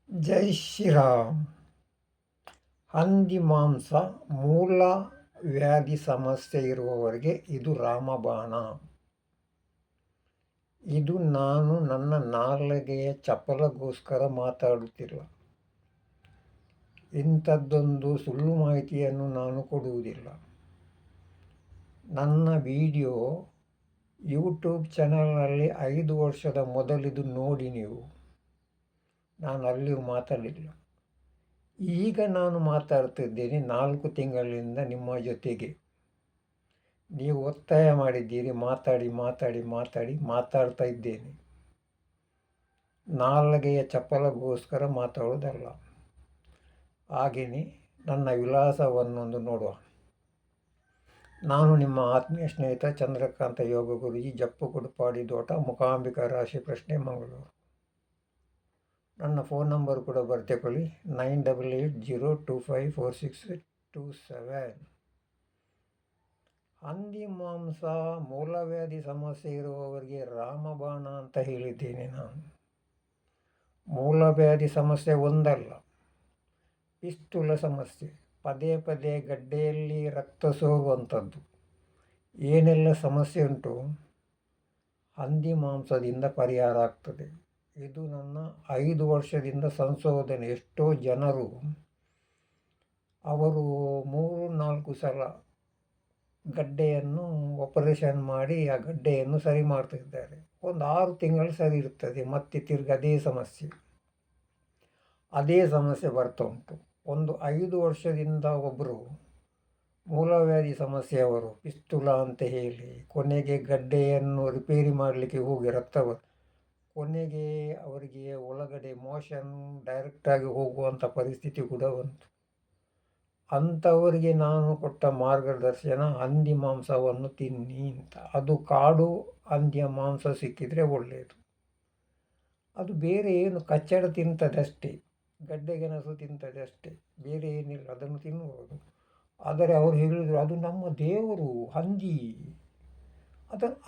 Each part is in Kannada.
ಜೈ ಶ್ರೀರಾಮ್. ಹಂದಿ ಮಾಂಸ ಮೂಲ ವ್ಯಾಧಿ ಸಮಸ್ಯೆ ಇರುವವರಿಗೆ ಇದು ರಾಮಬಾಣ. ಇದು ನಾನು ನನ್ನ ನಾಲಿಗೆಯ ಚಪಲಗೋಸ್ಕರ ಮಾತಾಡುತ್ತಿಲ್ಲ. ಇಂಥದ್ದೊಂದು ಸುಳ್ಳು ಮಾಹಿತಿಯನ್ನು ನಾನು ಕೊಡುವುದಿಲ್ಲ. ನನ್ನ ವಿಡಿಯೋ ಯೂಟ್ಯೂಬ್ ಚಾನಲ್ನಲ್ಲಿ 5 ವರ್ಷದ ಮೊದಲಿದು ನೋಡಿ ನೀವು. ನಾನು ಅಲ್ಲಿಯೂ ಮಾತಾಡಲಿಲ್ಲ. ಈಗ ನಾನು ಮಾತಾಡ್ತಿದ್ದೇನೆ 4 ತಿಂಗಳಿಂದ ನಿಮ್ಮ ಜೊತೆಗೆ. ನೀವು ಒತ್ತಾಯ ಮಾಡಿದ್ದೀರಿ, ಮಾತಾಡ್ತಾ ಇದ್ದೇನೆ. ನಾಲಿಗೆಯ ಚಪಲಗೋಸ್ಕರ ಮಾತಾಡೋದಲ್ಲ. ಹಾಗೆಯೇ ನನ್ನ ವಿಳಾಸವನ್ನೊಂದು ನೋಡುವ. ನಾನು ನಿಮ್ಮ ಆತ್ಮೀಯ ಸ್ನೇಹಿತ ಚಂದ್ರಕಾಂತ ಯೋಗ ಗುರುಜಿ, ಜಪ್ಪು ಕುಡುಪಾಡಿ ತೋಟ, ಮೂಕಾಂಬಿಕಾ ರಾಶಿ ಪ್ರಶ್ನೆ, ಮಂಗಳೂರು. ನನ್ನ ಫೋನ್ ನಂಬರ್ ಕೂಡ ಬರ್ತೆಕೊಳ್ಳಿ, 9880254627. ಹಂದಿ ಮಾಂಸ ಮೂಲವ್ಯಾಧಿ ಸಮಸ್ಯೆ ಇರುವವರಿಗೆ ರಾಮಬಾಣ ಅಂತ ಹೇಳಿದ್ದೇನೆ ನಾನು. ಮೂಲವ್ಯಾಧಿ ಸಮಸ್ಯೆ ಒಂದಲ್ಲ, ಪಿಸ್ತುಲ ಸಮಸ್ಯೆ, ಪದೇ ಪದೇ ಗಡ್ಡೆಯಲ್ಲಿ ರಕ್ತ ಸೋರುವಂಥದ್ದು, ಏನೆಲ್ಲ ಸಮಸ್ಯೆ ಉಂಟು ಹಂದಿ ಮಾಂಸದಿಂದ ಪರಿಹಾರ ಆಗ್ತದೆ. ಇದು ನನ್ನ 5 ವರ್ಷದಿಂದ ಸಂಶೋಧನೆ. ಎಷ್ಟೋ ಜನರು ಅವರು 3-4 ಸಲ ಗಡ್ಡೆಯನ್ನು ಆಪರೇಷನ್ ಮಾಡಿ ಆ ಗಡ್ಡೆಯನ್ನು ಸರಿ ಮಾಡ್ತಿದ್ದಾರೆ. ಒಂದು 6 ತಿಂಗಳು ಸರಿ ಇರ್ತದೆ, ಮತ್ತೆ ತಿರ್ಗಿ ಅದೇ ಸಮಸ್ಯೆ ಬರ್ತಾ ಉಂಟು. ಒಂದು 5 ವರ್ಷದಿಂದ ಒಬ್ಬರು ಮೂಲವ್ಯಾಧಿ ಸಮಸ್ಯೆಯವರು, ಪಿಸ್ತುಲ ಅಂತ ಹೇಳಿ, ಕೊನೆಗೆ ಗಡ್ಡೆಯನ್ನು ರಿಪೇರಿ ಮಾಡಲಿಕ್ಕೆ ಹೋಗಿ ಕೊನೆಗೆ ಅವರಿಗೆ ಒಳಗಡೆ ಮೋಷನ್ ಡೈರೆಕ್ಟಾಗಿ ಹೋಗುವಂಥ ಪರಿಸ್ಥಿತಿ ಕೂಡ ಬಂತು. ಅಂಥವರಿಗೆ ನಾನು ಕೊಟ್ಟ ಮಾರ್ಗದರ್ಶನ, ಹಂದಿ ಮಾಂಸವನ್ನು ತಿನ್ನಿ ಅಂತ. ಅದು ಕಾಡು ಹಂದಿಯ ಮಾಂಸ ಸಿಕ್ಕಿದರೆ ಒಳ್ಳೆಯದು. ಅದು ಬೇರೆ ಏನು, ಕಚ್ಚಡ ತಿಂತದಷ್ಟೇ, ಗಡ್ಡೆಗೆಣಸು ತಿಂತದಷ್ಟೇ, ಬೇರೆ ಏನಿಲ್ಲ. ಅದನ್ನು ತಿನ್ನುವುದು. ಆದರೆ ಅವರು ಹೇಳಿದರು ಅದು ನಮ್ಮ ದೇವರು ಹಂದಿ.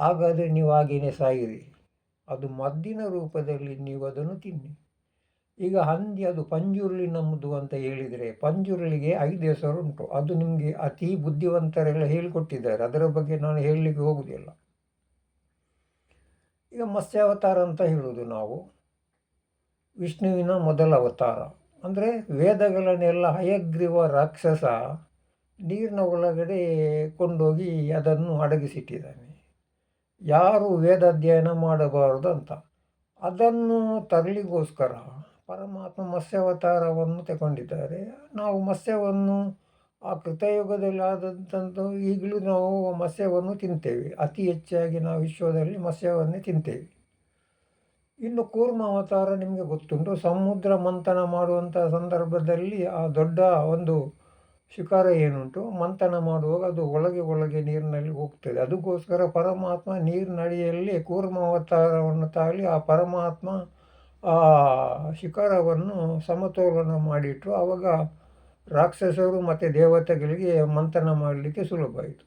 ಹಾಗಾದರೆ ನೀವು ಹಾಗೇನೆ ಸಾಯಿರಿ, ಅದು ಮದ್ದಿನ ರೂಪದಲ್ಲಿ ನೀವು ಅದನ್ನು ತಿನ್ನಿ. ಈಗ ಹಂದಿ ಅದು ಪಂಜುರ್ಲಿ ನಮ್ಮದು ಅಂತ ಹೇಳಿದರೆ, ಪಂಜುರ್ಲಿಗೆ 5 ಹೆಸರು ಉಂಟು. ಅದು ನಿಮಗೆ ಅತಿ ಬುದ್ಧಿವಂತರೆಲ್ಲ ಹೇಳಿಕೊಟ್ಟಿದ್ದಾರೆ, ಅದರ ಬಗ್ಗೆ ನಾನು ಹೇಳಲಿಕ್ಕೆ ಹೋಗುವುದಿಲ್ಲ. ಈಗ ಮತ್ಸ್ಯಾವತಾರ ಅಂತ ಹೇಳುವುದು ನಾವು, ವಿಷ್ಣುವಿನ ಮೊದಲ ಅವತಾರ. ಅಂದರೆ ವೇದಗಳನ್ನೆಲ್ಲ ಹಯಗ್ರೀವ ರಾಕ್ಷಸ ನೀರಿನ ಒಳಗಡೆ ಕೊಂಡೋಗಿ ಅದನ್ನು ಅಡಗಿಸಿಟ್ಟಿದ್ದಾನೆ. ಯಾರು ವೇದ ಅಧ್ಯಯನ ಮಾಡಬಾರದು ಅಂತ. ಅದನ್ನು ತರಲಿಗೋಸ್ಕರ ಪರಮಾತ್ಮ ಮತ್ಸ್ಯಾವತಾರವನ್ನು ತಗೊಂಡಿದ್ದಾರೆ. ನಾವು ಮತ್ಸ್ಯವನ್ನು ಆ ಕೃತಯುಗದಲ್ಲಿ ಆದಂಥದ್ದು ಈಗಲೂ ನಾವು ಮತ್ಸ್ಯವನ್ನು ತಿಂತೇವೆ. ಅತಿ ಹೆಚ್ಚಾಗಿ ನಾವು ವಿಶ್ವದಲ್ಲಿ ಮತ್ಸ್ಯವನ್ನೇ ತಿಂತೇವೆ. ಇನ್ನು ಕೂರ್ಮ ಅವತಾರ ನಿಮಗೆ ಗೊತ್ತುಂಟು. ಸಮುದ್ರ ಮಂಥನ ಮಾಡುವಂಥ ಸಂದರ್ಭದಲ್ಲಿ ಆ ದೊಡ್ಡ ಒಂದು ಶಿಖರ ಏನುಂಟು, ಮಂಥನ ಮಾಡುವಾಗ ಅದು ಒಳಗೆ ನೀರಿನಲ್ಲಿ ಹೋಗ್ತದೆ. ಅದಕ್ಕೋಸ್ಕರ ಪರಮಾತ್ಮ ನೀರಿನಡಿಯಲ್ಲಿ ಕೂರ್ಮ ಅವತಾರವನ್ನು ತಾಳಿ ಆ ಪರಮಾತ್ಮ ಆ ಶಿಖರವನ್ನು ಸಮತೋಲನ ಮಾಡಿಟ್ಟು ಆವಾಗ ರಾಕ್ಷಸರು ಮತ್ತು ದೇವತೆಗಳಿಗೆ ಮಂಥನ ಮಾಡಲಿಕ್ಕೆ ಸುಲಭ ಆಯಿತು.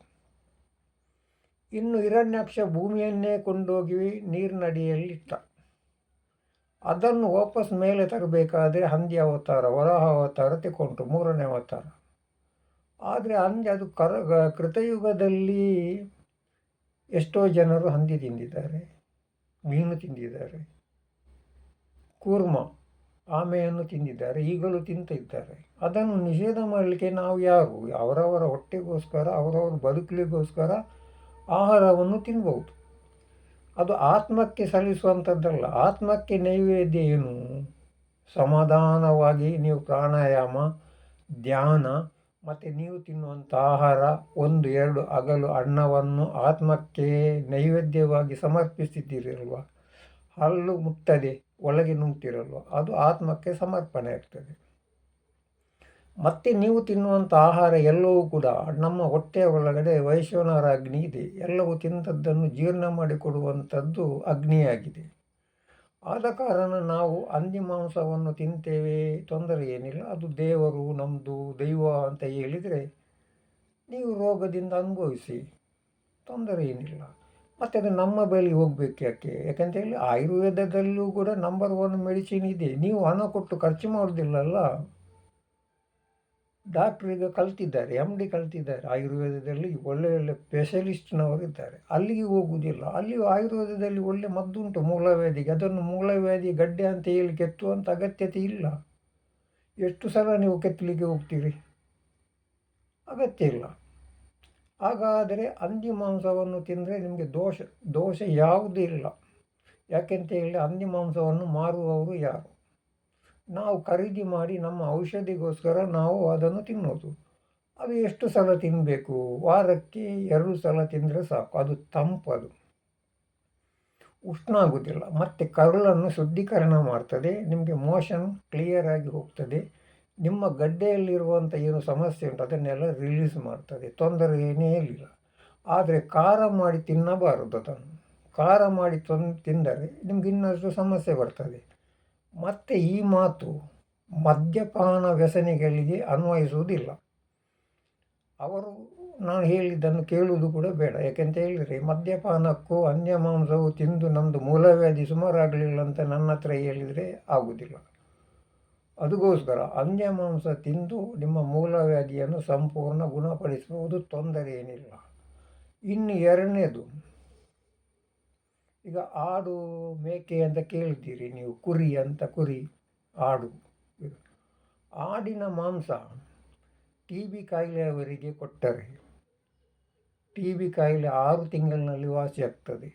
ಇನ್ನು ಹಿರಣ್ಯಾಕ್ಷ ಭೂಮಿಯನ್ನೇ ಕೊಂಡೋಗಿ ನೀರಿನಡಿಯಲ್ಲಿಟ್ಟ. ಅದನ್ನು ವಾಪಸ್ ಮೇಲೆ ತರಬೇಕಾದ್ರೆ ಹಂದಿ ಅವತಾರ, ವರಾಹ ಅವತಾರ ತಗೊಂಡು 3ನೇ ಅವತಾರ. ಆದರೆ ಹಂದಿ ಅದು ಕೃತಯುಗದಲ್ಲಿ ಎಷ್ಟೋ ಜನರು ಹಂದಿ ತಿಂದಿದ್ದಾರೆ, ಮೀನು ತಿಂದಿದ್ದಾರೆ, ಕೂರ್ಮ ಆಮೆಯನ್ನು ತಿಂದಿದ್ದಾರೆ, ಈಗಲೂ ತಿಂತಿದ್ದಾರೆ. ಅದನ್ನು ನಿಷೇಧ ಮಾಡಲಿಕ್ಕೆ ನಾವು ಯಾರು? ಅವರವರ ಹೊಟ್ಟೆಗೋಸ್ಕರ, ಅವರವರ ಬದುಕಲಿಗೋಸ್ಕರ ಆಹಾರವನ್ನು ತಿನ್ಬೋದು. ಅದು ಆತ್ಮಕ್ಕೆ ಸಲ್ಲಿಸುವಂಥದ್ದಲ್ಲ. ಆತ್ಮಕ್ಕೆ ನೈವೇದ್ಯ ಏನು? ಸಮಾಧಾನವಾಗಿ ನೀವು ಪ್ರಾಣಾಯಾಮ, ಧ್ಯಾನ ಮತ್ತು ನೀವು ತಿನ್ನುವಂಥ ಆಹಾರ 1-2 ಅಗಲು ಅನ್ನವನ್ನು ಆತ್ಮಕ್ಕೆ ನೈವೇದ್ಯವಾಗಿ ಸಮರ್ಪಿಸಿದ್ದೀರಲ್ವ, ಹಲ್ಲು ಮುಟ್ಟದೆ ಒಳಗೆ ನುಂಗ್ತಿರಲ್ವ, ಅದು ಆತ್ಮಕ್ಕೆ ಸಮರ್ಪಣೆ ಆಗ್ತದೆ. ಮತ್ತು ನೀವು ತಿನ್ನುವಂಥ ಆಹಾರ ಎಲ್ಲವೂ ಕೂಡ ನಮ್ಮ ಹೊಟ್ಟೆಯ ಒಳಗಡೆ ವೈಶ್ವನರ ಅಗ್ನಿ ಇದೆ. ಎಲ್ಲವೂ ತಿಂದದ್ದನ್ನು ಜೀರ್ಣ ಮಾಡಿಕೊಡುವಂಥದ್ದು ಅಗ್ನಿಯಾಗಿದೆ. ಆದ ಕಾರಣ ನಾವು ಹಂದಿ ಮಾಂಸವನ್ನು ತಿಂತೇವೆ, ತೊಂದರೆ ಏನಿಲ್ಲ. ಅದು ದೇವರು, ನಮ್ಮದು ದೈವ ಅಂತ ಹೇಳಿದರೆ ನೀವು ರೋಗದಿಂದ ಅನುಭವಿಸಿ, ತೊಂದರೆ ಏನಿಲ್ಲ. ಮತ್ತು ಅದು ನಮ್ಮ ಬಳಿ ಹೋಗ್ಬೇಕು ಯಾಕೆ? ಯಾಕಂತೇಳಿ ಆಯುರ್ವೇದದಲ್ಲೂ ಕೂಡ ನಂಬರ್ 1 ಮೆಡಿಸಿನ್ ಇದೆ. ನೀವು ಹಣ ಕೊಟ್ಟು ಖರ್ಚು ಮಾಡೋದಿಲ್ಲಲ್ಲ. ಡಾಕ್ಟ್ರೀಗ ಕಲ್ತಿದ್ದಾರೆ, MD ಕಲ್ತಿದ್ದಾರೆ. ಆಯುರ್ವೇದದಲ್ಲಿ ಒಳ್ಳೆ ಒಳ್ಳೆ ಸ್ಪೆಷಲಿಸ್ಟ್ನವರಿದ್ದಾರೆ. ಅಲ್ಲಿಗೆ ಹೋಗುವುದಿಲ್ಲ. ಅಲ್ಲಿ ಆಯುರ್ವೇದದಲ್ಲಿ ಒಳ್ಳೆ ಮದ್ದುಂಟು ಮೂಲವ್ಯಾಧಿಗೆ. ಅದನ್ನು ಮೂಲವ್ಯಾಧಿ ಗಡ್ಡೆ ಅಂತ ಹೇಳಿ ಕೆತ್ತುವಂಥ ಅಗತ್ಯತೆ ಇಲ್ಲ. ಎಷ್ಟು ಸಲ ನೀವು ಕೆತ್ತಲಿಕ್ಕೆ ಹೋಗ್ತೀರಿ? ಅಗತ್ಯ ಇಲ್ಲ. ಹಾಗಾದರೆ ಹಂದಿ ಮಾಂಸವನ್ನು ತಿಂದರೆ ನಿಮಗೆ ದೋಷ ಯಾವುದೂ ಇಲ್ಲ. ಯಾಕೆಂತ ಹೇಳಿ ಹಂದಿ ಮಾಂಸವನ್ನು ಮಾರುವವರು ಯಾರು? ನಾವು ಖರೀದಿ ಮಾಡಿ ನಮ್ಮ ಔಷಧಿಗೋಸ್ಕರ ನಾವು ಅದನ್ನು ತಿನ್ನೋದು. ಅದು ಎಷ್ಟು ಸಲ ತಿನ್ನಬೇಕು? ವಾರಕ್ಕೆ 2 ಸಲ ತಿಂದರೆ ಸಾಕು. ಅದು ತಂಪದು, ಉಷ್ಣ ಆಗುವುದಿಲ್ಲ. ಮತ್ತು ಕರುಳನ್ನು ಶುದ್ಧೀಕರಣ ಮಾಡ್ತದೆ. ನಿಮಗೆ ಮೋಷನ್ ಕ್ಲಿಯರ್ ಆಗಿ ಹೋಗ್ತದೆ. ನಿಮ್ಮ ಗಡ್ಡೆಯಲ್ಲಿರುವಂಥ ಏನು ಸಮಸ್ಯೆ ಉಂಟು ಅದನ್ನೆಲ್ಲ ರಿಲೀಸ್ ಮಾಡ್ತದೆ. ತೊಂದರೆ ಏನೇ ಇಲ್ಲ. ಆದರೆ ಖಾರ ಮಾಡಿ ತಿನ್ನಬಾರದು. ಅದನ್ನು ಖಾರ ಮಾಡಿ ತಿಂದರೆ ನಿಮ್ಗೆ ಇನ್ನಷ್ಟು ಸಮಸ್ಯೆ ಬರ್ತದೆ. ಮತ್ತು ಈ ಮಾತು ಮದ್ಯಪಾನ ವ್ಯಸನಿಗಳಿಗೆ ಅನ್ವಯಿಸುವುದಿಲ್ಲ. ಅವರು ನಾನು ಹೇಳಿದ್ದನ್ನು ಕೇಳುವುದು ಕೂಡ ಬೇಡ. ಯಾಕೆಂತ ಹೇಳಿದರೆ ಮದ್ಯಪಾನಕ್ಕೂ ಅನ್ಯ ಮಾಂಸವು ತಿಂದು ನಮ್ಮದು ಮೂಲವ್ಯಾಧಿ ಸುಮಾರಾಗಲಿಲ್ಲ ಅಂತ ನನ್ನ ಹತ್ರ ಹೇಳಿದರೆ ಆಗುವುದಿಲ್ಲ. ಅದಕ್ಕೋಸ್ಕರ ಅನ್ಯ ಮಾಂಸ ತಿಂದು ನಿಮ್ಮ ಮೂಲವ್ಯಾಧಿಯನ್ನು ಸಂಪೂರ್ಣ ಗುಣಪಡಿಸುವುದು, ತೊಂದರೆ ಏನಿಲ್ಲ. ಇನ್ನು ಎರಡನೇದು, ಈಗ ಆಡು ಮೇಕೆ ಅಂತ ಕೇಳ್ತೀರಿ ನೀವು, ಕುರಿ ಅಂತ, ಕುರಿ ಆಡು. ಆಡಿನ ಮಾಂಸ TB ಕಾಯಿಲೆಯವರಿಗೆ ಕೊಟ್ಟರೆ TB ಕಾಯಿಲೆ 6 ತಿಂಗಳಿನಲ್ಲಿ ವಾಸಿಯಾಗ್ತದೆ.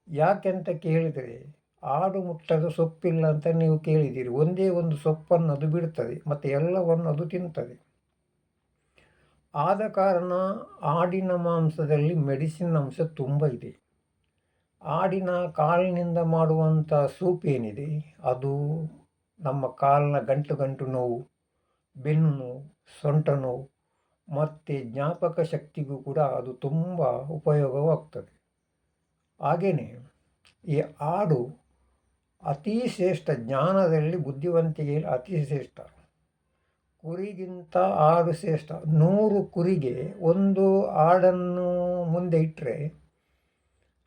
ಯಾಕೆಂತ ಕೇಳಿದರೆ ಆಡು ಮುಟ್ಟದ ಸೊಪ್ಪಿಲ್ಲ ಅಂತ ನೀವು ಕೇಳಿದ್ದೀರಿ. ಒಂದೇ ಒಂದು ಸೊಪ್ಪನ್ನು ಅದು ಬಿಡ್ತದೆ ಮತ್ತು ಎಲ್ಲವನ್ನು ಅದು ತಿಂತದೆ. ಆದ ಕಾರಣ ಆಡಿನ ಮಾಂಸದಲ್ಲಿ ಮೆಡಿಸಿನ್ ಅಂಶ ತುಂಬ ಇದೆ. ಆಡಿನ ಕಾಲಿನಿಂದ ಮಾಡುವಂಥ ಸೂಪ್ ಏನಿದೆ ಅದು ನಮ್ಮ ಕಾಲಿನ ಗಂಟು ನೋವು, ಬೆನ್ನು ನೋವು, ಸೊಂಟ ನೋವು ಮತ್ತು ಜ್ಞಾಪಕ ಶಕ್ತಿಗೂ ಕೂಡ ಅದು ತುಂಬ ಉಪಯೋಗವಾಗ್ತದೆ. ಹಾಗೆಯೇ ಈ ಆಡು ಅತಿ ಶ್ರೇಷ್ಠ, ಜ್ಞಾನದಲ್ಲಿ ಬುದ್ಧಿವಂತಿಕೆಯಲ್ಲಿ ಅತಿ ಶ್ರೇಷ್ಠ. ಕುರಿಗಿಂತ ಆಡು ಶ್ರೇಷ್ಠ. 100 ಕುರಿಗೆ ಒಂದು ಆಡನ್ನು ಮುಂದೆ ಇಟ್ಟರೆ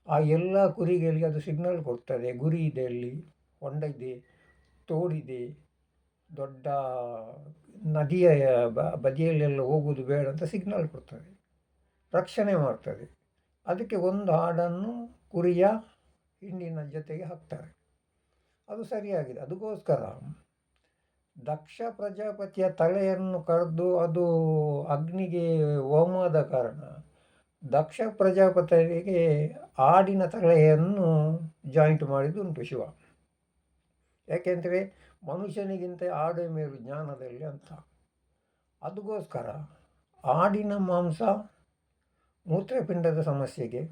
ಆ ಎಲ್ಲ ಕುರಿಗಳಿಗೆ ಅದು ಸಿಗ್ನಲ್ ಕೊಡ್ತದೆ. ಗುರಿ ಇದೆ, ಅಲ್ಲಿ ಹೊಂಡ ಇದೆ, ತೋಡಿದೆ, ದೊಡ್ಡ ನದಿಯ ಬದಿಯಲ್ಲೆಲ್ಲ ಹೋಗುವುದು ಬೇಡ ಅಂತ ಸಿಗ್ನಲ್ ಕೊಡ್ತದೆ, ರಕ್ಷಣೆ ಮಾಡ್ತದೆ. ಅದಕ್ಕೆ ಒಂದು ಆಡನ್ನು ಕುರಿಯ ಹಿಂಡಿನ ಜೊತೆಗೆ ಹಾಕ್ತಾರೆ. ಅದು ಸರಿಯಾಗಿದೆ. ಅದಕ್ಕೋಸ್ಕರ ದಕ್ಷ ಪ್ರಜಾಪತಿಯ ತಲೆಯನ್ನು ಕರೆದು ಅದು ಅಗ್ನಿಗೆ ಹೋಮದ ಕಾರಣ ದಕ್ಷ ಪ್ರಜಾಪತಿಗೆ ಆಡಿನ ತಲೆಯನ್ನು ಜಾಯಿಂಟ್ ಮಾಡಿದ್ದುಂಟು ಶಿವ. ಯಾಕೆಂದರೆ ಮನುಷ್ಯನಿಗಿಂತ ಆಡು ಮೇಲು ಜ್ಞಾನದಲ್ಲಿ ಅಂತ. ಅದಕ್ಕೋಸ್ಕರ ಆಡಿನ ಮಾಂಸ ಮೂತ್ರಪಿಂಡದ ಸಮಸ್ಯೆಗೆ,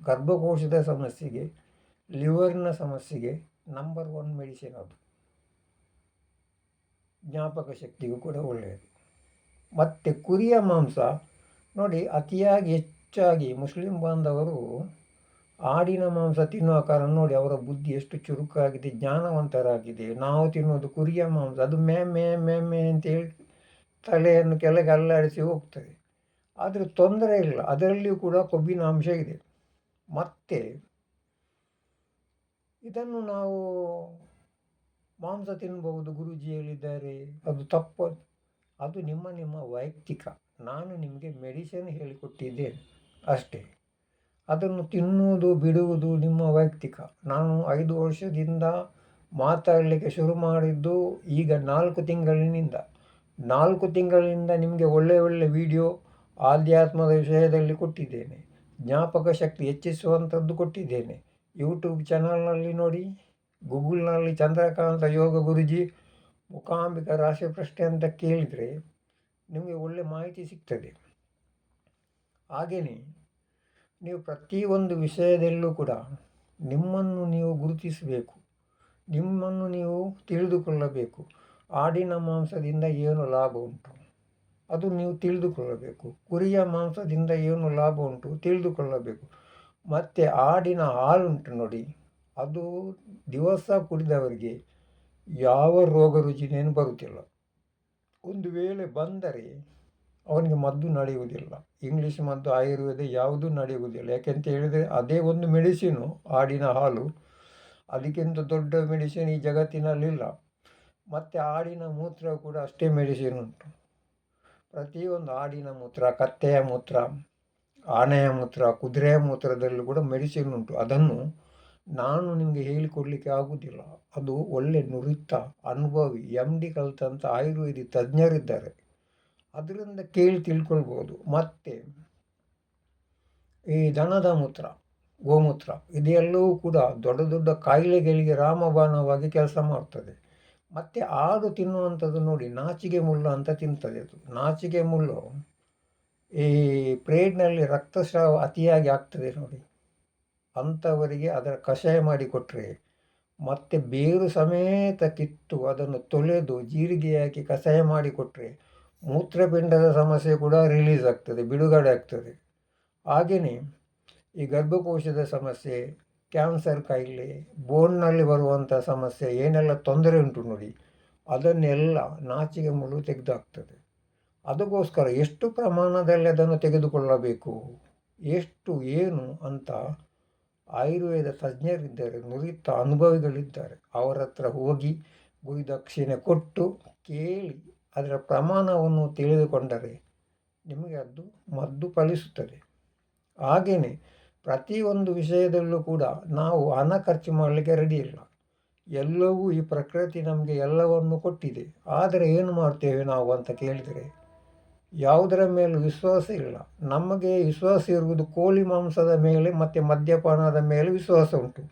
ಗರ್ಭಕೋಶದ ಸಮಸ್ಯೆಗೆ, ಲಿವರ್ನ ಸಮಸ್ಯೆಗೆ ನಂಬರ್ 1 ಮೆಡಿಸಿನ್ ಅದು. ಜ್ಞಾಪಕ ಶಕ್ತಿಗೂ ಕೂಡ ಒಳ್ಳೆಯದು. ಮತ್ತು ಕುರಿಯ ಮಾಂಸ ನೋಡಿ, ಅತಿಯಾಗಿ ಹೆಚ್ಚಾಗಿ ಮುಸ್ಲಿಂ ಬಾಂಧವರು ಆಡಿನ ಮಾಂಸ ತಿನ್ನುವ ಕಾರಣ ನೋಡಿ ಅವರ ಬುದ್ಧಿ ಎಷ್ಟು ಚುರುಕಾಗಿದೆ, ಜ್ಞಾನವಂತರಾಗಿದೆ. ನಾವು ತಿನ್ನೋದು ಕುರಿಯ ಮಾಂಸ, ಅದು ಮೇ ಅಂತೇಳಿ ತಲೆಯನ್ನು ಕೆಳಗೆ ಅಲ್ಲಾಡಿಸಿ ಹೋಗ್ತದೆ. ಆದರೆ ತೊಂದರೆ ಇಲ್ಲ, ಅದರಲ್ಲಿಯೂ ಕೂಡ ಕೊಬ್ಬಿನ ಅಂಶ ಇದೆ. ಮತ್ತು ಇದನ್ನು ನಾವು ಮಾಂಸ ತಿನ್ನಬಹುದು ಗುರೂಜಿ ಹೇಳಿದ್ದಾರೆ, ಅದು ತಪ್ಪು. ಅದು ನಿಮ್ಮ ವೈಯಕ್ತಿಕ. ನಾನು ನಿಮಗೆ ಮೆಡಿಸಿನ್ ಹೇಳಿಕೊಟ್ಟಿದ್ದೇನೆ ಅಷ್ಟೇ. ಅದನ್ನು ತಿನ್ನುವುದು ಬಿಡುವುದು ನಿಮ್ಮ ವೈಯಕ್ತಿಕ. ನಾನು 5 ವರ್ಷದಿಂದ ಮಾತಾಡಲಿಕ್ಕೆ ಶುರು ಮಾಡಿದ್ದು ಈಗ 4 ತಿಂಗಳಿನಿಂದ. 4 ತಿಂಗಳಿಂದ ನಿಮಗೆ ಒಳ್ಳೆ ವಿಡಿಯೋ ಆಧ್ಯಾತ್ಮದ ವಿಷಯದಲ್ಲಿ ಕೊಟ್ಟಿದ್ದೇನೆ. ಜ್ಞಾಪಕ ಶಕ್ತಿ ಹೆಚ್ಚಿಸುವಂಥದ್ದು ಕೊಟ್ಟಿದ್ದೇನೆ. ಯೂಟ್ಯೂಬ್ ಚಾನಲ್ನಲ್ಲಿ ನೋಡಿ, ಗೂಗಲ್ನಲ್ಲಿ ಚಂದ್ರಕಾಂತ ಯೋಗ ಗುರುಜಿ ಮೂಕಾಂಬಿಕಾ ರಾಶಿ ಪ್ರಶ್ನೆ ಅಂತ ಕೇಳಿದರೆ ನಿಮಗೆ ಒಳ್ಳೆ ಮಾಹಿತಿ ಸಿಗ್ತದೆ. ಹಾಗೆಯೇ ನೀವು ಪ್ರತಿಯೊಂದು ವಿಷಯದಲ್ಲೂ ಕೂಡ ನಿಮ್ಮನ್ನು ನೀವು ಗುರುತಿಸಬೇಕು, ನಿಮ್ಮನ್ನು ನೀವು ತಿಳಿದುಕೊಳ್ಳಬೇಕು. ಆಡಿನ ಮಾಂಸದಿಂದ ಏನು ಲಾಭ ಉಂಟು ಅದು ನೀವು ತಿಳಿದುಕೊಳ್ಳಬೇಕು. ಕುರಿಯ ಮಾಂಸದಿಂದ ಏನು ಲಾಭ ಉಂಟು ತಿಳಿದುಕೊಳ್ಳಬೇಕು. ಮತ್ತು ಆಡಿನ ಹಾಲುಂಟು ನೋಡಿ, ಅದು ದಿವಸ ಕುಡಿದವರಿಗೆ ಯಾವ ರೋಗ ರುಜಿನೇನು ಬರುತ್ತಿಲ್ಲ. ಒಂದು ವೇಳೆ ಬಂದರೆ ಅವನಿಗೆ ಮದ್ದು ನಡೆಯುವುದಿಲ್ಲ. ಇಂಗ್ಲೀಷ್ ಮದ್ದು, ಆಯುರ್ವೇದ ಯಾವುದೂ ನಡೆಯುವುದಿಲ್ಲ. ಯಾಕೆಂತ ಹೇಳಿದರೆ ಅದೇ ಒಂದು ಮೆಡಿಸಿನು, ಆಡಿನ ಹಾಲು. ಅದಕ್ಕಿಂತ ದೊಡ್ಡ ಮೆಡಿಸಿನ್ ಈ ಜಗತ್ತಿನಲ್ಲಿಲ್ಲ. ಮತ್ತು ಆಡಿನ ಮೂತ್ರ ಕೂಡ ಅಷ್ಟೇ ಮೆಡಿಸಿನ್ ಉಂಟು. ಪ್ರತಿಯೊಂದು ಆಡಿನ ಮೂತ್ರ, ಕತ್ತೆಯ ಮೂತ್ರ, ಆನೆಯ ಮೂತ್ರ, ಕುದುರೆಯ ಮೂತ್ರದಲ್ಲೂ ಕೂಡ ಮೆಡಿಸಿನ್ ಉಂಟು. ಅದನ್ನು ನಾನು ನಿಮಗೆ ಹೇಳಿಕೊಡಲಿಕ್ಕೆ ಆಗುವುದಿಲ್ಲ. ಅದು ಒಳ್ಳೆ ನುರಿತ ಅನುಭವಿ MD ಕಲಿತಂಥ ಆಯುರ್ವೇದಿಕ್ ತಜ್ಞರಿದ್ದಾರೆ, ಅದರಿಂದ ಕೇಳಿ ತಿಳ್ಕೊಳ್ಬೋದು. ಮತ್ತು ಈ ದನದ ಮೂತ್ರ, ಗೋಮೂತ್ರ, ಇದೆಲ್ಲವೂ ಕೂಡ ದೊಡ್ಡ ದೊಡ್ಡ ಕಾಯಿಲೆಗಳಿಗೆ ರಾಮಬಾಣವಾಗಿ ಕೆಲಸ ಮಾಡ್ತದೆ. ಮತ್ತು ಆಡು ತಿನ್ನುವಂಥದ್ದು ನೋಡಿ, ನಾಚಿಕೆ ಮುಳ್ಳು ಅಂತ ತಿಂತದೆ. ಅದು ನಾಚಿಕೆ ಮುಳ್ಳು ಈ ಪ್ರೇಡ್ನಲ್ಲಿ ರಕ್ತಸ್ರಾವ ಅತಿಯಾಗಿ ಆಗ್ತದೆ ನೋಡಿ, ಅಂಥವರಿಗೆ ಅದರ ಕಷಾಯ ಮಾಡಿಕೊಟ್ರೆ, ಮತ್ತು ಬೇರು ಸಮೇತ ಕಿತ್ತು ಅದನ್ನು ತೊಳೆದು ಜೀರಿಗೆ ಹಾಕಿ ಕಷಾಯ ಮಾಡಿಕೊಟ್ರೆ ಮೂತ್ರಪಿಂಡದ ಸಮಸ್ಯೆ ಕೂಡ ರಿಲೀಸ್ ಆಗ್ತದೆ, ಬಿಡುಗಡೆ ಆಗ್ತದೆ. ಹಾಗೆಯೇ ಈ ಗರ್ಭಕೋಶದ ಸಮಸ್ಯೆ, ಕ್ಯಾನ್ಸರ್ ಕಾಯಿಲೆ, ಬೋನ್ನಲ್ಲಿ ಬರುವಂಥ ಸಮಸ್ಯೆ, ಏನೆಲ್ಲ ತೊಂದರೆ ಉಂಟು ನೋಡಿ, ಅದನ್ನೆಲ್ಲ ನಾಚಿಕೆ ಮುಳ್ಳು ತೆಗೆದುಹಾಕ್ತದೆ. ಅದಕ್ಕೋಸ್ಕರ ಎಷ್ಟು ಪ್ರಮಾಣದಲ್ಲಿ ಅದನ್ನು ತೆಗೆದುಕೊಳ್ಳಬೇಕು, ಎಷ್ಟು ಏನು ಅಂತ ಆಯುರ್ವೇದ ತಜ್ಞರಿದ್ದಾರೆ, ನುರಿತ ಅನುಭವಿಗಳಿದ್ದಾರೆ. ಅವರ ಹತ್ರ ಹೋಗಿ ಗುರುದಕ್ಷಿಣೆ ಕೊಟ್ಟು ಕೇಳಿ ಅದರ ಪ್ರಮಾಣವನ್ನು ತಿಳಿದುಕೊಂಡರೆ ನಿಮಗೆ ಅದು ಮದ್ದು ಫಲಿಸುತ್ತದೆ. ಹಾಗೆಯೇ ಪ್ರತಿಯೊಂದು ವಿಷಯದಲ್ಲೂ ಕೂಡ ನಾವು ಹಣ ಖರ್ಚು ಮಾಡಲಿಕ್ಕೆ ರೆಡಿ ಇಲ್ಲ. ಎಲ್ಲವೂ ಈ ಪ್ರಕೃತಿ ನಮಗೆ ಎಲ್ಲವನ್ನು ಕೊಟ್ಟಿದೆ. ಆದರೆ ಏನು ಮಾಡ್ತೇವೆ ನಾವು ಅಂತ ಕೇಳಿದರೆ ಯಾವುದರ ಮೇಲೂ ವಿಶ್ವಾಸ ಇಲ್ಲ. ನಮಗೆ ವಿಶ್ವಾಸ ಇರುವುದು ಕೋಳಿ ಮಾಂಸದ ಮೇಲೆ ಮತ್ತು ಮದ್ಯಪಾನದ ಮೇಲೆ ವಿಶ್ವಾಸ ಉಂಟು.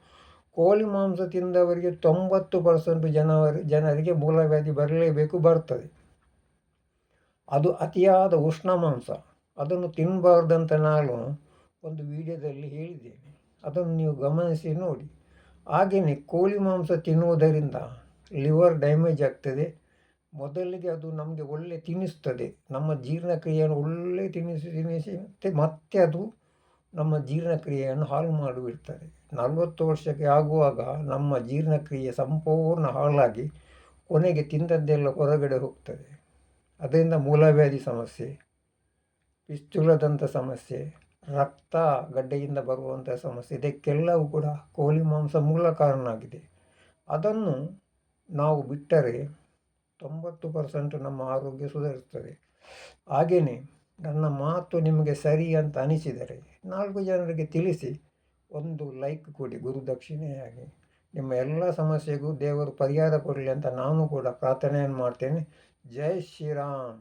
ಕೋಳಿ ಮಾಂಸ ತಿಂದವರಿಗೆ 90% ಜನರಿಗೆ ಮೂಲವ್ಯಾಧಿ ಬರಲೇಬೇಕು, ಬರ್ತದೆ. ಅದು ಅತಿಯಾದ ಉಷ್ಣ ಮಾಂಸ, ಅದನ್ನು ತಿನ್ನಬಾರ್ದಂತ ನಾನು ಒಂದು ವಿಡಿಯೋದಲ್ಲಿ ಹೇಳಿದ್ದೇನೆ, ಅದನ್ನು ನೀವು ಗಮನಿಸಿ ನೋಡಿ. ಹಾಗೆಯೇ ಕೋಳಿ ಮಾಂಸ ತಿನ್ನುವುದರಿಂದ ಲಿವರ್ ಡ್ಯಾಮೇಜ್ ಆಗ್ತದೆ. ಮೊದಲಿಗೆ ಅದು ನಮಗೆ ಒಳ್ಳೆ ತಿನ್ನಿಸ್ತದೆ, ನಮ್ಮ ಜೀರ್ಣಕ್ರಿಯೆಯನ್ನು ಒಳ್ಳೆ ತಿನ್ನಿಸಿ ಮತ್ತೆ ಅದು ನಮ್ಮ ಜೀರ್ಣಕ್ರಿಯೆಯನ್ನು ಹಾಳು ಮಾಡಿಬಿಡ್ತದೆ. 40 ವರ್ಷಕ್ಕೆ ಆಗುವಾಗ ನಮ್ಮ ಜೀರ್ಣಕ್ರಿಯೆ ಸಂಪೂರ್ಣ ಹಾಳಾಗಿ ಕೊನೆಗೆ ತಿಂದದ್ದೆಲ್ಲ ಹೊರಗಡೆ ಹೋಗ್ತದೆ. ಅದರಿಂದ ಮೂಲವ್ಯಾಧಿ ಸಮಸ್ಯೆ, ಪಿಸ್ತುಲದಂಥ ಸಮಸ್ಯೆ, ರಕ್ತ ಗಡ್ಡೆಯಿಂದ ಬರುವಂಥ ಸಮಸ್ಯೆ, ಇದಕ್ಕೆಲ್ಲವೂ ಕೂಡ ಕೋಳಿ ಮಾಂಸ ಮೂಲ ಕಾರಣ ಆಗಿದೆ. ಅದನ್ನು ನಾವು ಬಿಟ್ಟರೆ 90% ನಮ್ಮ ಆರೋಗ್ಯ ಸುಧಾರಿಸ್ತದೆ. ಹಾಗೆಯೇ ನನ್ನ ಮಾತು ನಿಮಗೆ ಸರಿ ಅಂತ ಅನಿಸಿದರೆ 4 ಜನರಿಗೆ ತಿಳಿಸಿ, ಒಂದು ಲೈಕ್ ಕೊಡಿ ಗುರುದಕ್ಷಿಣೆಯಾಗಿ. ನಿಮ್ಮ ಎಲ್ಲ ಸಮಸ್ಯೆಗೂ ದೇವರು ಪರಿಹಾರ ಕೊಡಲಿ ಅಂತ ನಾನು ಕೂಡ ಪ್ರಾರ್ಥನೆಯನ್ನು ಮಾಡ್ತೇನೆ. ಜೈ ಶ್ರೀರಾಮ್.